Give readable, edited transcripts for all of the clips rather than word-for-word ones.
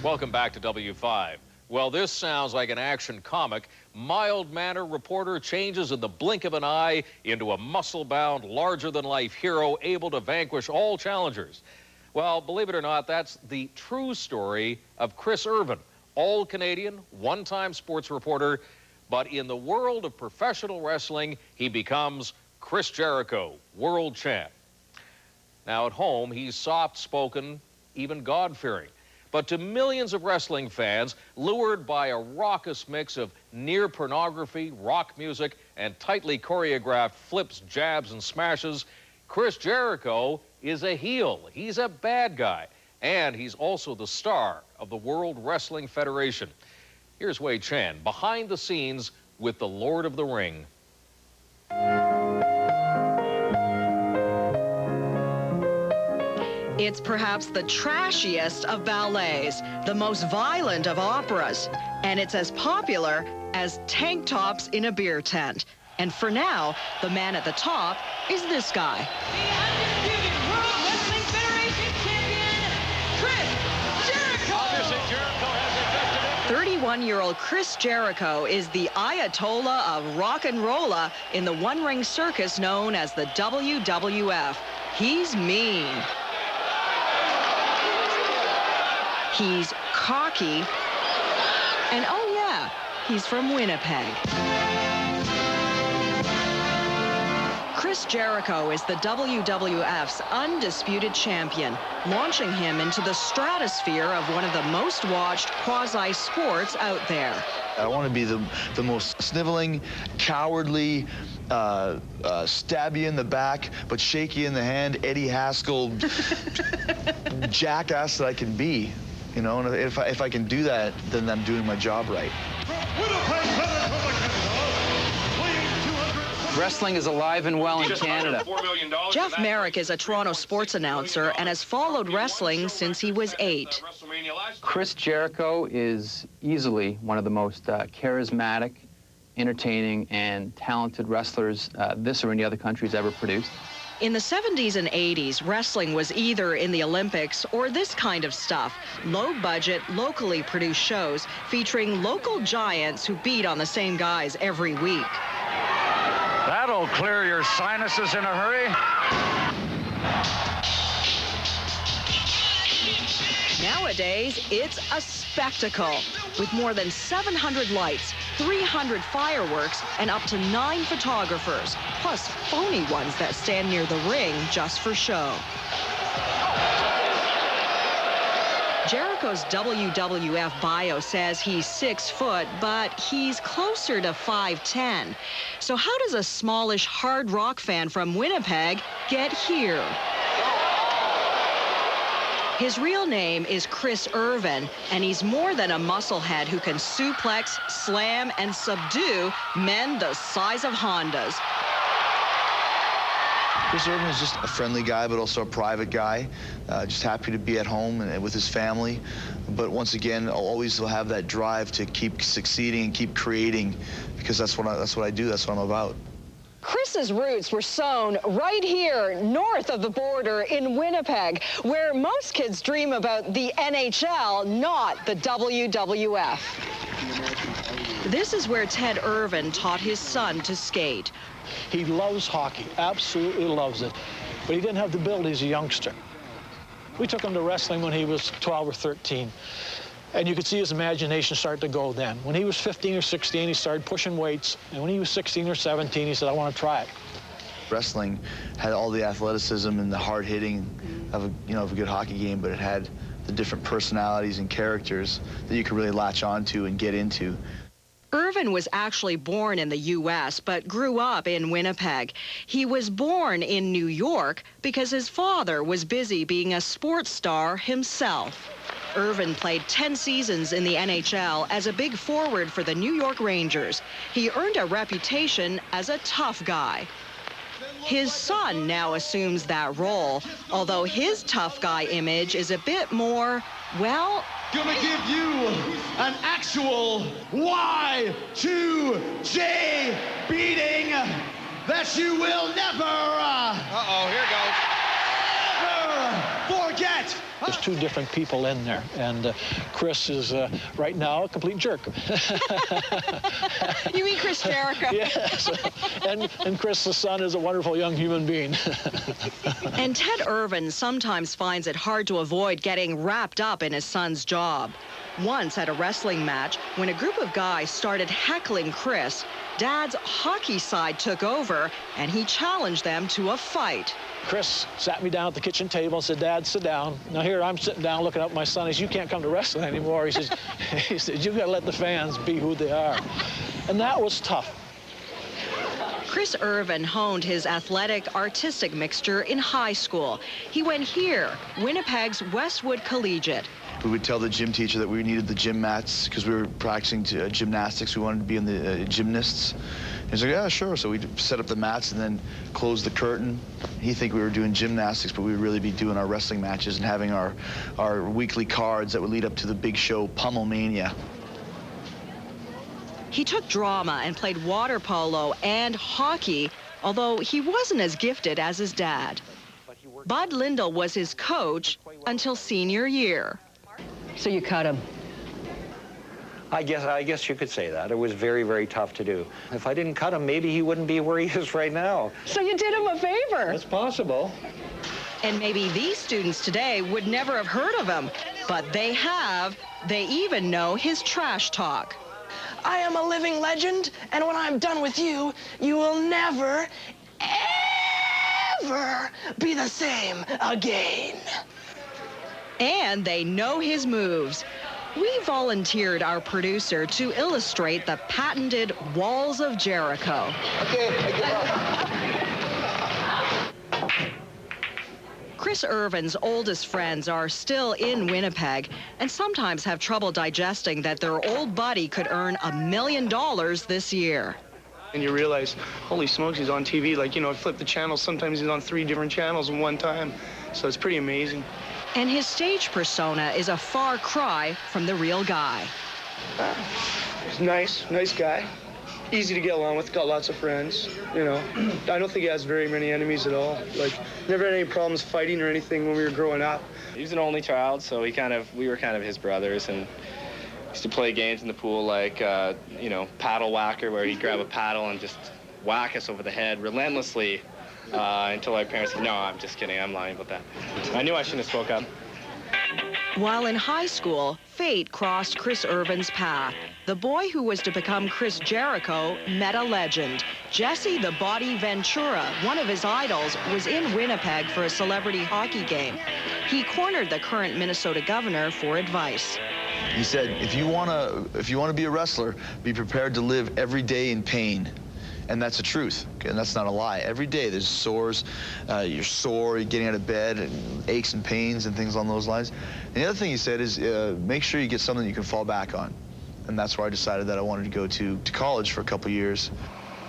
Welcome back to W5. Well, this sounds like an action comic. Mild-mannered reporter changes in the blink of an eye into a muscle-bound, larger-than-life hero able to vanquish all challengers. Well, believe it or not, that's the true story of Chris Irvin, all-Canadian, one-time sports reporter. But in the world of professional wrestling, he becomes Chris Jericho, world champ. Now, at home, he's soft-spoken, even God-fearing. But to millions of wrestling fans, lured by a raucous mix of near pornography, rock music, and tightly choreographed flips, jabs, and smashes, Chris Jericho is a heel. He's a bad guy. And he's also the star of the World Wrestling Federation. Here's Wei Chen, behind the scenes with the Lord of the Ring. It's perhaps the trashiest of ballets, the most violent of operas, and it's as popular as tank tops in a beer tent. And for now, the man at the top is this guy. The undisputed World Wrestling Federation champion, Chris Jericho! Obviously, Jericho has invested in 31-year-old Chris Jericho is the Ayatollah of rock and rolla in the one-ring circus known as the WWF. He's mean. He's cocky, and oh yeah, he's from Winnipeg. Chris Jericho is the WWF's undisputed champion, launching him into the stratosphere of one of the most watched quasi-sports out there. I want to be the most sniveling, cowardly, stab you in the back, but shake you in the hand, Eddie Haskell, jackass that I can be. You know, and if I can do that, then I'm doing my job right. Wrestling is alive and well in Canada. Jeff Merrick is a Toronto sports announcer and has followed wrestling since he was 8. Chris Jericho is easily one of the most charismatic, entertaining, and talented wrestlers this or any other country's ever produced. In the 70s and 80s, wrestling was either in the Olympics or this kind of stuff. Low-budget, locally produced shows featuring local giants who beat on the same guys every week. That'll clear your sinuses in a hurry. Nowadays, it's a spectacle with more than 700 lights, 300 fireworks, and up to 9 photographers, plus phony ones that stand near the ring just for show. Jericho's WWF bio says he's 6 foot, but he's closer to 5'10". So how does a smallish hard rock fan from Winnipeg get here? His real name is Chris Irvin, and he's more than a musclehead who can suplex, slam, and subdue men the size of Hondas. Chris Irvin is just a friendly guy, but also a private guy. Just happy to be at home and with his family. But once again, I'll always have that drive to keep succeeding and keep creating, because that's what I do. That's what I'm about. Chris's roots were sown right here, north of the border in Winnipeg, where most kids dream about the NHL, not the WWF. This is where Ted Irvin taught his son to skate. He loves hockey, absolutely loves it, but he didn't have the ability as a youngster. We took him to wrestling when he was 12 or 13. And you could see his imagination start to go then. When he was 15 or 16, he started pushing weights. And when he was 16 or 17, he said, I want to try it. Wrestling had all the athleticism and the hard hitting of a good hockey game, but it had the different personalities and characters that you could really latch onto and get into. Irvin was actually born in the U.S., but grew up in Winnipeg. He was born in New York because his father was busy being a sports star himself. Irvin played 10 seasons in the NHL as a big forward for the New York Rangers. He earned a reputation as a tough guy. His son now assumes that role, although his tough guy image is a bit more, well, gonna give you an actual Y2J beating that you will never here goes. ever forget. There's two different people in there, and Chris is right now a complete jerk. You mean Chris Jericho? Yes, and Chris, the son, is a wonderful young human being. And Ted Irvin sometimes finds it hard to avoid getting wrapped up in his son's job. Once at a wrestling match, when a group of guys started heckling Chris, Dad's hockey side took over, and he challenged them to a fight. Chris sat me down at the kitchen table and said, "Dad, sit down." Now here I'm sitting down looking up at my son. He says, "You can't come to wrestling anymore." He says, "You've got to let the fans be who they are." And that was tough. Chris Irvin honed his athletic, artistic mixture in high school. He went here, Winnipeg's Westwood Collegiate. We would tell the gym teacher that we needed the gym mats because we were practicing gymnastics. We wanted to be in the gymnasts. He's like, "Yeah, sure." So we'd set up the mats and then close the curtain. He'd think we were doing gymnastics, but we'd really be doing our wrestling matches and having our weekly cards that would lead up to the big show, Pummelmania. He took drama and played water polo and hockey, although he wasn't as gifted as his dad. Bud Lindell was his coach until senior year. So you cut him? I guess you could say that. It was very, very tough to do. If I didn't cut him, maybe he wouldn't be where he is right now. So you did him a favor? It's possible. And maybe these students today would never have heard of him, but they have. They even know his trash talk. I am a living legend, and when I'm done with you, you will never, ever be the same again. And they know his moves. We volunteered our producer to illustrate the patented walls of Jericho. Okay, I give up. Chris Irvin's oldest friends are still in Winnipeg and sometimes have trouble digesting that their old buddy could earn $1 million this year. And you realize, holy smokes, he's on TV. Like, you know, I flip the channels. Sometimes he's on 3 different channels in one time. So it's pretty amazing. And his stage persona is a far cry from the real guy. He's nice guy. Easy to get along with, got lots of friends, you know. I don't think he has very many enemies at all. Like, never had any problems fighting or anything when we were growing up. He was an only child, so we were kind of his brothers, and used to play games in the pool like, you know, paddle whacker, where he'd grab a paddle and just whack us over the head relentlessly until our parents said, "No, I'm just kidding, I'm lying about that." I knew I shouldn't have spoke up. While in high school, fate crossed Chris Irvin's path. The boy who was to become Chris Jericho met a legend. Jesse the Body Ventura, one of his idols, was in Winnipeg for a celebrity hockey game. He cornered the current Minnesota governor for advice. He said, if you want to be a wrestler, be prepared to live every day in pain. And that's the truth, and that's not a lie. Every day there's sores, you're sore, you're getting out of bed, and aches and pains and things along those lines. And the other thing he said is make sure you get something you can fall back on. And that's where I decided that I wanted to go to college for a couple years.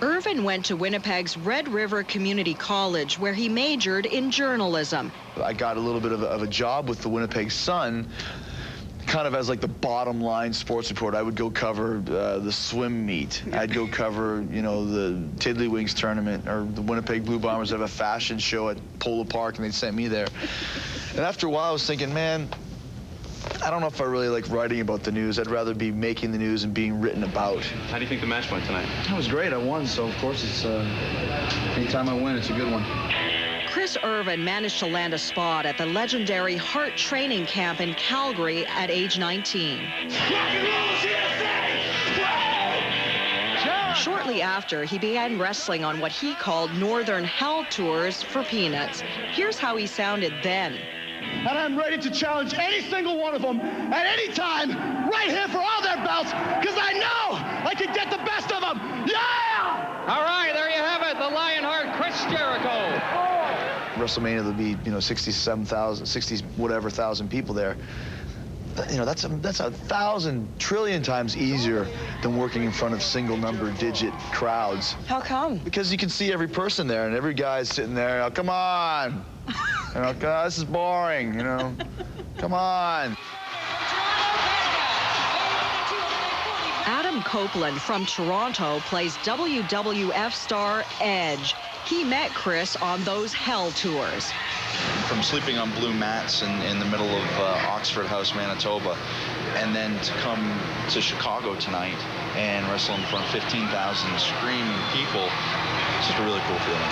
Irvin went to Winnipeg's Red River Community College, where he majored in journalism. I got a little bit of a job with the Winnipeg Sun, kind of as like the bottom line sports reporter. I would go cover the swim meet. I'd go cover, you know, the Tiddlywinks tournament, or the Winnipeg Blue Bombers have a fashion show at Polo Park, and they'd sent me there. And after a while, I was thinking, man, I don't know if I really like writing about the news. I'd rather be making the news and being written about. How do you think the match went tonight? That was great. I won, so of course it's anytime I win, it's a good one. Chris Irvin managed to land a spot at the legendary Hart training camp in Calgary at age 19. Shortly after, he began wrestling on what he called Northern Hell tours for peanuts. Here's how he sounded then. And I'm ready to challenge any single one of them at any time, right here for all their belts, because I know I can get the best of them. Yeah! All right, there you have it, the Lionheart Chris Jericho. WrestleMania, there'll be, you know, 67,000, 60 whatever thousand people there. You know, that's 1,000 trillion times easier than working in front of single number digit crowds. How come? Because you can see every person there, and every guy's sitting there, oh, come on. You know, God, this is boring, you know. Come on. Adam Copeland from Toronto plays WWF star Edge. He met Chris on those hell tours. From sleeping on blue mats in the middle of Oxford House, Manitoba, and then to come to Chicago tonight and wrestle in front of 15,000 screaming people, it's just a really cool feeling.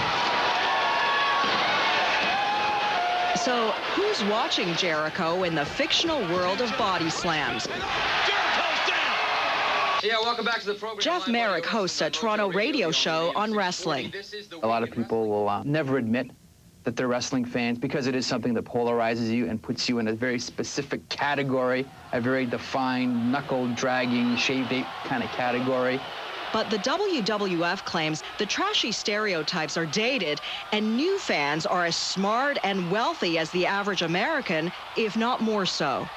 So who's watching Jericho in the fictional world of body slams? Yeah, welcome back to the program. Jeff Merrick hosts a Toronto radio show on wrestling. A lot of people will never admit that they're wrestling fans because it is something that polarizes you and puts you in a very specific category, a very defined, knuckle-dragging, shaved-ape kind of category. But the WWF claims the trashy stereotypes are dated and new fans are as smart and wealthy as the average American, if not more so.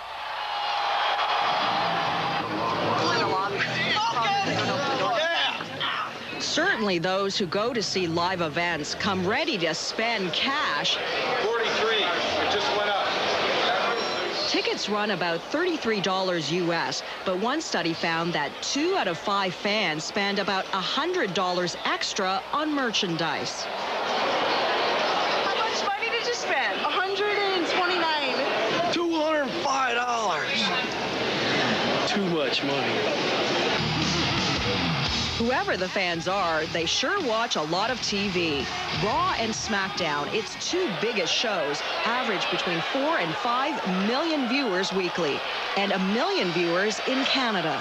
Certainly those who go to see live events come ready to spend cash. 43, it just went up. Tickets run about $33 US, but one study found that 2 out of 5 fans spend about $100 extra on merchandise. How much money did you spend? $129. $205. Too much money. Whoever the fans are, they sure watch a lot of TV. Raw and SmackDown, its 2 biggest shows, average between 4 and 5 million viewers weekly, and 1 million viewers in Canada.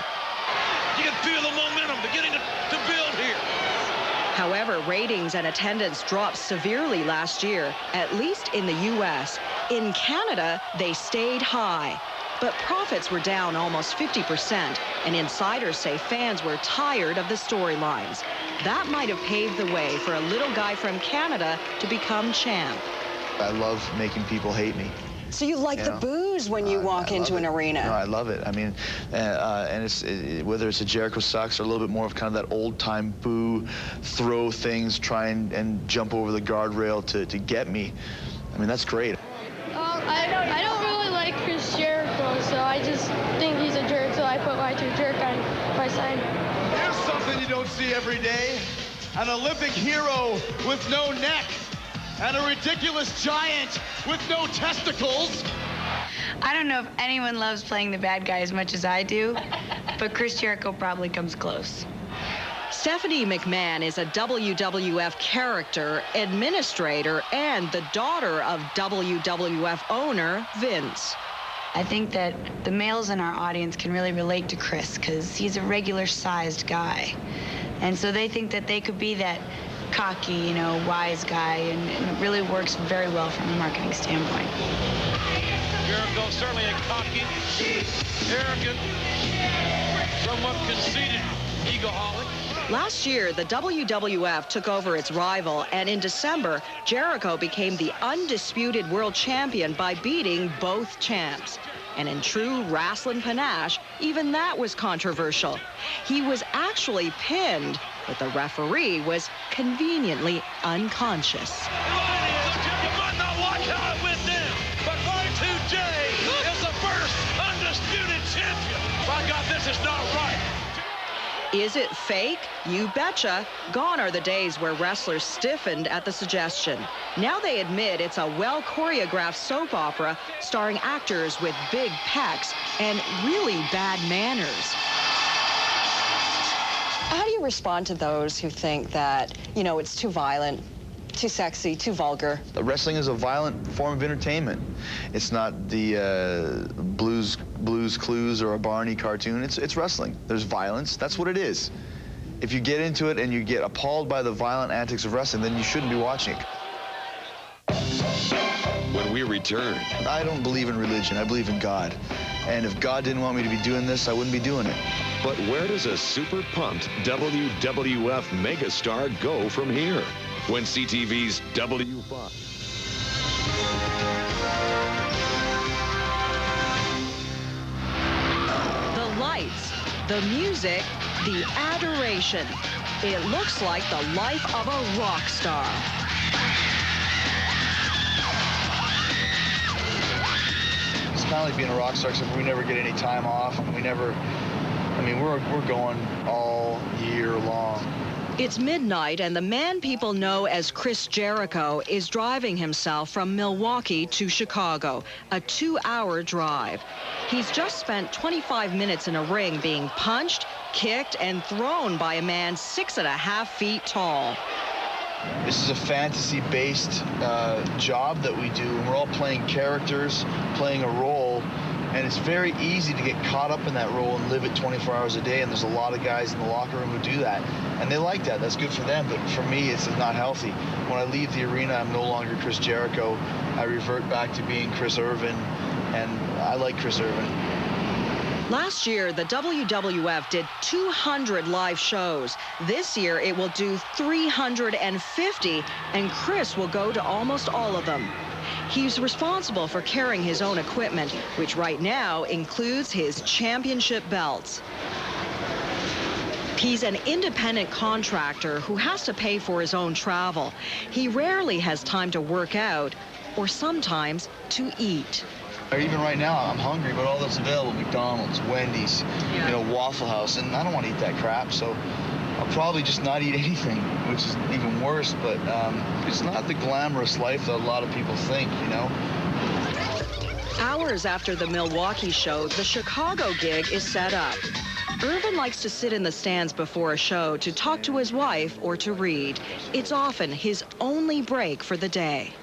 You can feel the momentum beginning to build here. However, ratings and attendance dropped severely last year, at least in the U.S. In Canada, they stayed high. But profits were down almost 50%, and insiders say fans were tired of the storylines. That might have paved the way for a little guy from Canada to become champ. I love making people hate me. So you like the boos when you walk into an arena? No, I love it. I mean, and whether it's a Jericho sucks or a little bit more of kind of that old-time boo, throw things, try and jump over the guardrail to get me. I mean, that's great. I don't really like Chris Jericho, so I just think he's a jerk, so I put Y2 jerk on my sign. Here's something you don't see every day. An Olympic hero with no neck and a ridiculous giant with no testicles. I don't know if anyone loves playing the bad guy as much as I do, but Chris Jericho probably comes close. Stephanie McMahon is a WWF character, administrator, and the daughter of WWF owner Vince. I think that the males in our audience can really relate to Chris because he's a regular-sized guy. And so they think that they could be that cocky, you know, wise guy, and it really works very well from a marketing standpoint. Jericho certainly a cocky, arrogant, somewhat conceited egoholic. Last year, the WWF took over its rival, and in December, Jericho became the undisputed world champion by beating both champs. And in true wrestling panache, even that was controversial. He was actually pinned, but the referee was conveniently unconscious. You might not like how it went down, but Y2J is the first undisputed champion. My God, this is not right. Is it fake? You betcha. Gone are the days where wrestlers stiffened at the suggestion. Now they admit it's a well-choreographed soap opera starring actors with big pecs and really bad manners. How do you respond to those who think that, you know, it's too violent, too sexy, too vulgar? Wrestling is a violent form of entertainment. It's not the Blues Clues or a Barney cartoon. It's wrestling. There's violence. That's what it is. If you get into it and you get appalled by the violent antics of wrestling, then you shouldn't be watching it. When we return, I don't believe in religion. I believe in God. And if God didn't want me to be doing this, I wouldn't be doing it. But where does a super pumped WWF megastar go from here? When CTV's W5. The lights, the music, the adoration. It looks like the life of a rock star. It's kind of like being a rock star, except we never get any time off. We never, I mean, we're going all year long. It's midnight, and the man people know as Chris Jericho is driving himself from Milwaukee to Chicago, a 2-hour drive. He's just spent 25 minutes in a ring being punched, kicked, and thrown by a man 6.5 feet tall. This is a fantasy-based job that we do, and we're all playing characters, playing a role, and it's very easy to get caught up in that role and live it 24 hours a day, and there's a lot of guys in the locker room who do that, and they like that. That's good for them, but for me, it's not healthy. When I leave the arena, I'm no longer Chris Jericho. I revert back to being Chris Irvin, and I like Chris Irvin. Last year, the WWF did 200 live shows. This year, it will do 350, and Chris will go to almost all of them. He's responsible for carrying his own equipment, which right now includes his championship belts. He's an independent contractor who has to pay for his own travel. He rarely has time to work out or sometimes to eat. Even right now, I'm hungry, but all that's available, McDonald's, Wendy's, you know, Waffle House, and I don't want to eat that crap, so I'll probably just not eat anything, which is even worse, but it's not the glamorous life that a lot of people think, you know. Hours after the Milwaukee show, the Chicago gig is set up. Irvin likes to sit in the stands before a show to talk to his wife or to read. It's often his only break for the day.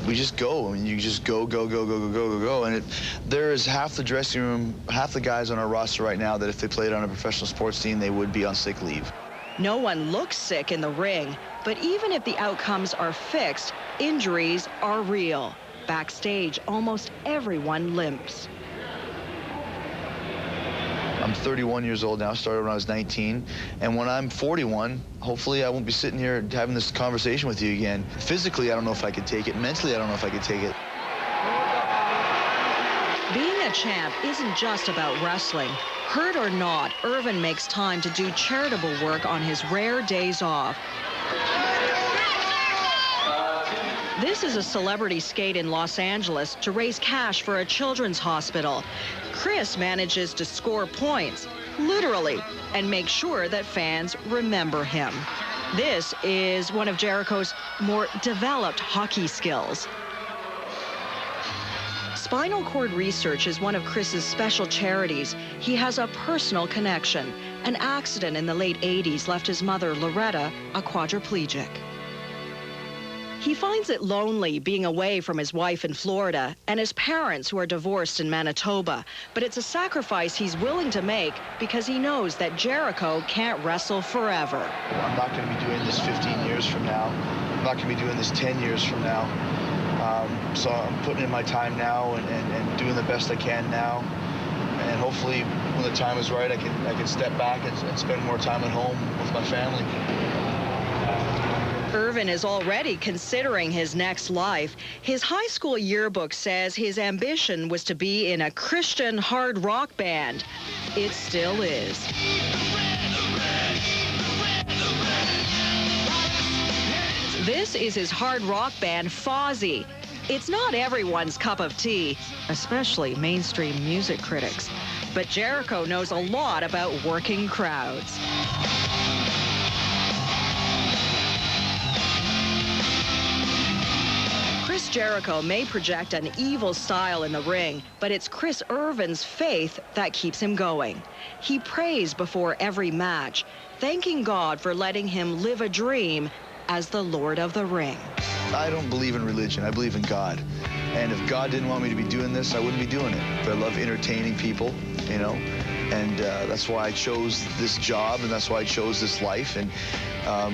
We just go. I mean, you just go, and there is half the dressing room, half the guys on our roster right now that if they played on a professional sports team, they would be on sick leave. No one looks sick in the ring, but even if the outcomes are fixed, injuries are real. Backstage, almost everyone limps. I'm 31 years old now, started when I was 19, and when I'm 41, hopefully I won't be sitting here having this conversation with you again. Physically, I don't know if I could take it. Mentally, I don't know if I could take it. Being a champ isn't just about wrestling. Hurt or not, Irvin makes time to do charitable work on his rare days off. This is a celebrity skate in Los Angeles to raise cash for a children's hospital. Chris manages to score points, literally, and make sure that fans remember him. This is one of Jericho's more developed hockey skills. Spinal cord research is one of Chris's special charities. He has a personal connection. An accident in the late 80s left his mother, Loretta, a quadriplegic. He finds it lonely being away from his wife in Florida and his parents who are divorced in Manitoba. But it's a sacrifice he's willing to make because he knows that Jericho can't wrestle forever. I'm not going to be doing this 15 years from now. I'm not going to be doing this 10 years from now. So I'm putting in my time now and doing the best I can now. And hopefully when the time is right, I can step back and spend more time at home with my family. Irvin is already considering his next life. His high school yearbook says his ambition was to be in a Christian hard rock band. It still is. This is his hard rock band, Fozzy. It's not everyone's cup of tea, especially mainstream music critics. But Jericho knows a lot about working crowds. Chris Jericho may project an evil style in the ring, but it's Chris Irvin's faith that keeps him going. He prays before every match, thanking God for letting him live a dream as the Lord of the Ring. I don't believe in religion. I believe in God. And if God didn't want me to be doing this, I wouldn't be doing it. But I love entertaining people, you know, and that's why I chose this job, and that's why I chose this life. And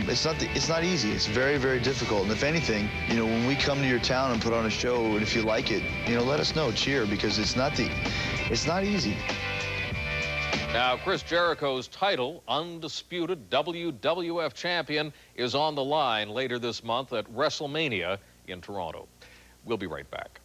it's not easy. It's very, very difficult. And if anything, you know, when we come to your town and put on a show, and if you like it, you know, let us know, cheer, because it's not easy. Now, Chris Jericho's title, undisputed WWF champion, is on the line later this month at WrestleMania in Toronto. We'll be right back.